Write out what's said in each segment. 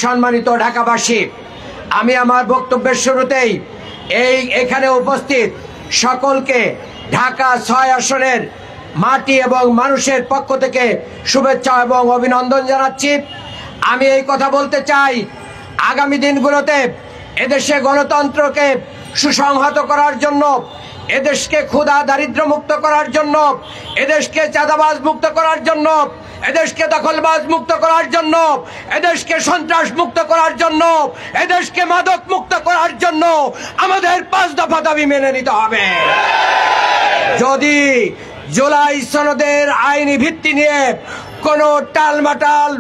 সম্মানিত ঢাকাবাসী, আমি আমার বক্তব্যের শুরুতেই এখানে উপস্থিত সকলকে ঢাকা ৬ আসনের মাটি এবং মানুষের পক্ষ থেকে শুভেচ্ছা এবং অভিনন্দন জানাচ্ছি। আমি এই কথা বলতে চাই, আগামী দিনগুলোতে এদেশে গণতন্ত্রকে সুসংহত করার জন্য, এদেশকে ক্ষুধা দারিদ্র মুক্ত করার জন্য, এদেশকে চাঁদাবাজ মুক্ত করার জন্য, এদেশকে দখলবাজ মুক্ত করার জন্য, এদেশকে সন্ত্রাস মুক্ত করার জন্য, এদেশকে মাদক মুক্ত করার জন্য আমাদের 5 দফা দাবি মেনে নিতে হবে। যদি জুলাই সনদের আইনি ভিত্তি নিয়ে কোনো টালমাটাল,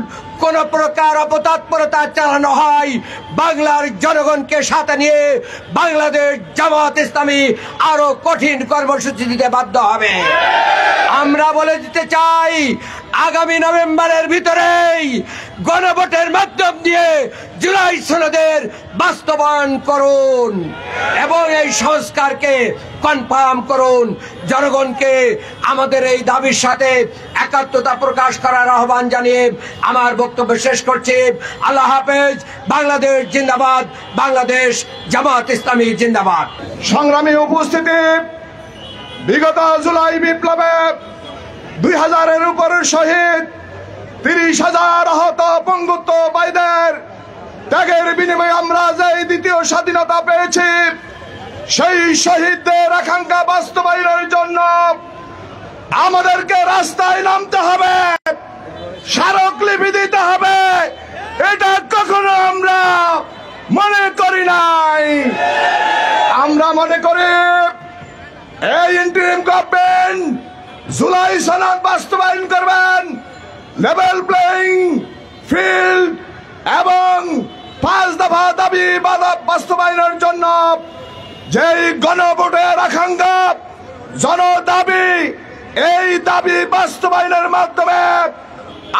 কোন প্রকার অপতৎপরতা চালানো হয়, বাংলার জনগণকে সাথে নিয়ে বাংলাদেশ জামাত ইসলামী আরো কঠিন কর্মসূচি দিতে বাধ্য হবে। আমরা বলে দিতে চাই, আগামী নভেম্বরের ভিতরেই গণভোটের মাধ্যম দিয়ে জুলাই সনদের বাস্তবায়ন করুন এবং এই সংস্কারকে কনফার্ম করুন। জনগণকে আমাদের এই দাবির সাথে একাত্মতা প্রকাশ করার আহ্বান জানিয়ে আমার বক্তব্য শেষ করছি। আল্লাহ হাফেজ। বাংলাদেশ জিন্দাবাদ, বাংলাদেশ জামাত ইসলামী জিন্দাবাদ। সংগ্রামী উপস্থিতি, বিগত জুলাই বিপ্লবে 2000-এর উপরের শহীদ, 30,000 আহত পঙ্গুত্ব ভাইদের ত্যাগের বিনিময়ে আমরা যে দ্বিতীয় স্বাধীনতা পেয়েছি, সেই শহীদদের আকাঙ্ক্ষা বাস্তবায়নের জন্য আমাদেরকে রাস্তায় নামতে হবে, স্মারকলিপি দিতে হবে। এটা কখনো আমরা মনে করি নাই। আমরা মনে করি এই ইন্টারিম গভর্নমেন্ট জুলাই সনদ বাস্তবায়ন করবেন, লেভেল প্লেইং ফিল্ড এবং 5 দফা দাবি বাস্তবায়নের জন্য যেই গণভোটের আকাঙ্ক্ষা, জনদাবি, এই দাবি বাস্তবায়নের মাধ্যমে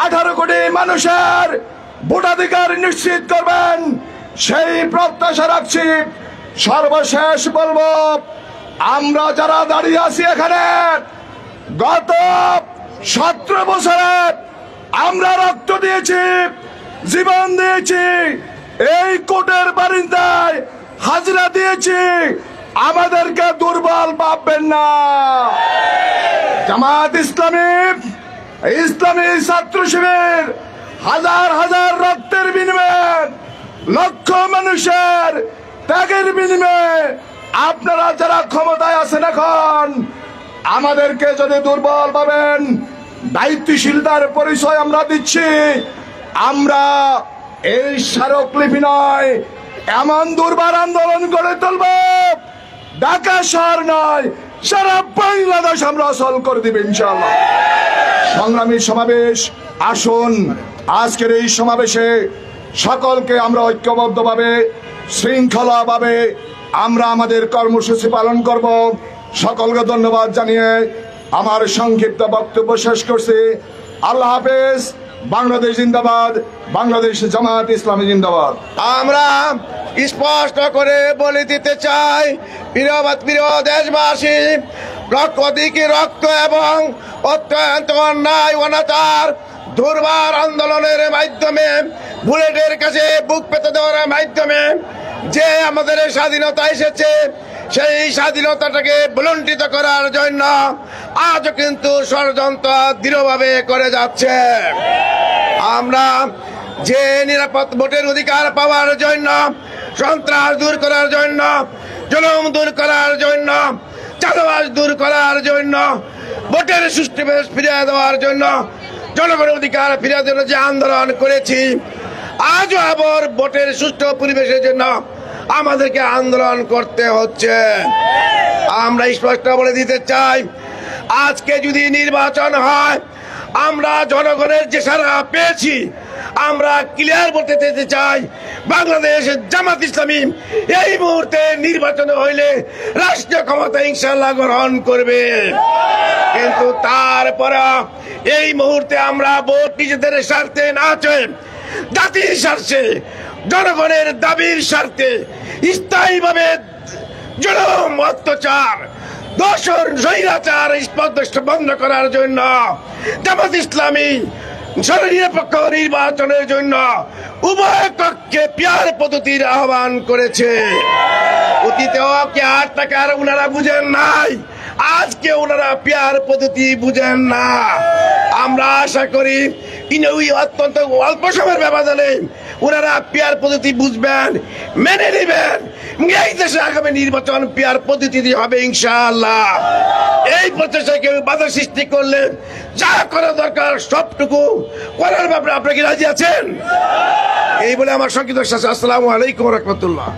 18 কোটি মানুষের ভোটাধিকার নিশ্চিত করবেন, সেই প্রত্যাশা রাখছি। সর্বশেষ বলবো, আমরা যারা দাঁড়িয়ে আছি এখানে, গত 17 বছরে আমরা রক্ত দিয়েছি, জীবন দিয়েছি, এই কোর্টের বারিন্দায় হাজিরা দিয়েছি। আমাদেরকে দুর্বল ভাববেন না। জামাত ইসলামী, ইসলামী ছাত্র শিবির হাজার হাজার রক্তের বিনিময়ে, লক্ষ মানুষের ত্যাগের বিনিময়ে আপনারা যারা ক্ষমতায় আছেন এখন, আমাদেরকে যদি দুর্বল ভাবেন, দায়িত্বশীলতার পরিচয় আমরা দিচ্ছি। আমরা এই স্মারকলিপি নয়, এমন দুর্বার আন্দোলন গড়ে তুলব, ঢাকা শহর নয়, সারা বাংলাদেশ আমরা অচল করে দিব ইনশাআল্লাহ। সংগ্রামী সমাবেশ, আসুন আজকের এই সমাবেশে সকলকে আমরা ঐক্যবদ্ধভাবে, শৃঙ্খলাভাবে আমরা আমাদের কর্মসূচি পালন করব। সকলকে ধন্যবাদ জানিয়ে আমার সংক্ষিপ্ত বক্তব্য শেষ করছি। আল্লাহ হাফেজ। বাংলাদেশ জিন্দাবাদ, বাংলাদেশ জামাত ইসলামী জিন্দাবাদ। আমরা স্পষ্ট করে বলে দিতে চাই, প্রিয় দেশবাসী, রক্তদিকে রক্ত এবং অত্যন্ত অন্যায় অনাচার দুর্বার আন্দোলনের মাধ্যমে, বুলেটের কাছে বুক পেতে দেওয়ার মাধ্যমে যে আমাদের স্বাধীনতা এসেছে, সেই স্বাধীনতাটাকে ভুলুণ্ঠিত করার জন্য আজও কিন্তু ষড়যন্ত্র দৃঢ়ভাবে করে যাচ্ছে। আমরা যে নিরাপদ ভোটের অধিকার পাওয়ার জন্য, সন্ত্রাস দূর করার জন্য, জুলুম দূর করার জন্য, চাঁদাবাজ দূর করার জন্য, ভোটের সুষ্ঠু ফিরিয়ে দেওয়ার জন্য, জনগণের অধিকার ফিরিয়ে দেওয়ার যে আন্দোলন করেছি, আজও আবার ভোটের সুষ্ঠু পরিবেশের জন্য আমাদেরকে আন্দোলন করতে হচ্ছে। আমরা স্পষ্ট বলে দিতে চাই, আজকে যদি নির্বাচন হয়, আমরা জনগণের যে সাড়া পেয়েছি, আমরা ক্লিয়ার বলতে দিতে চাই, বাংলাদেশ জামাত ইসলামী এই মুহূর্তে নির্বাচন হইলে রাষ্ট্রীয় ক্ষমতা ইনশাআল্লাহ গ্রহণ করবে। কিন্তু তারপরে এই মুহূর্তে আমরা ভোট নিজেদের স্বার্থে না চেয়ে, জাতির স্বার্থে, জনগণের দাবির স্বার্থে স্থায়ীভাবে জুলুম, অত্যাচার, দোষর, স্বৈরাচার স্পষ্ট বন্ধ করার জন্য জামাত ইসলামী নিরপেক্ষ নির্বাচনের জন্য উভয় কক্ষে পিয়ার পদ্ধতির আহ্বান করেছে। অতীতেও কি 8 টাকার ওনারা বুঝেন নাই, আজকে ওনারা পিয়ার পদ্ধতি বুঝেন না। আমরা আশা করি অত্যন্ত অল্প সময়ের ব্যবধানে ওনারা পিয়ার পদ্ধতি বুঝবেন, মেনে নেবেন। এই দেশে আগামী নির্বাচন পিয়ার পদ্ধতি দিয়ে হবে ইনশাআল্লাহ। এই প্রচেষ্টায় কেউ বাধা সৃষ্টি করলে যা করা দরকার সবটুকু করার ব্যাপারে আপনি কি রাজি আছেন? এই বলে আমার সংক্ষিপ্ত শেষ। আসসালামু আলাইকুম রহমতুল্লাহ।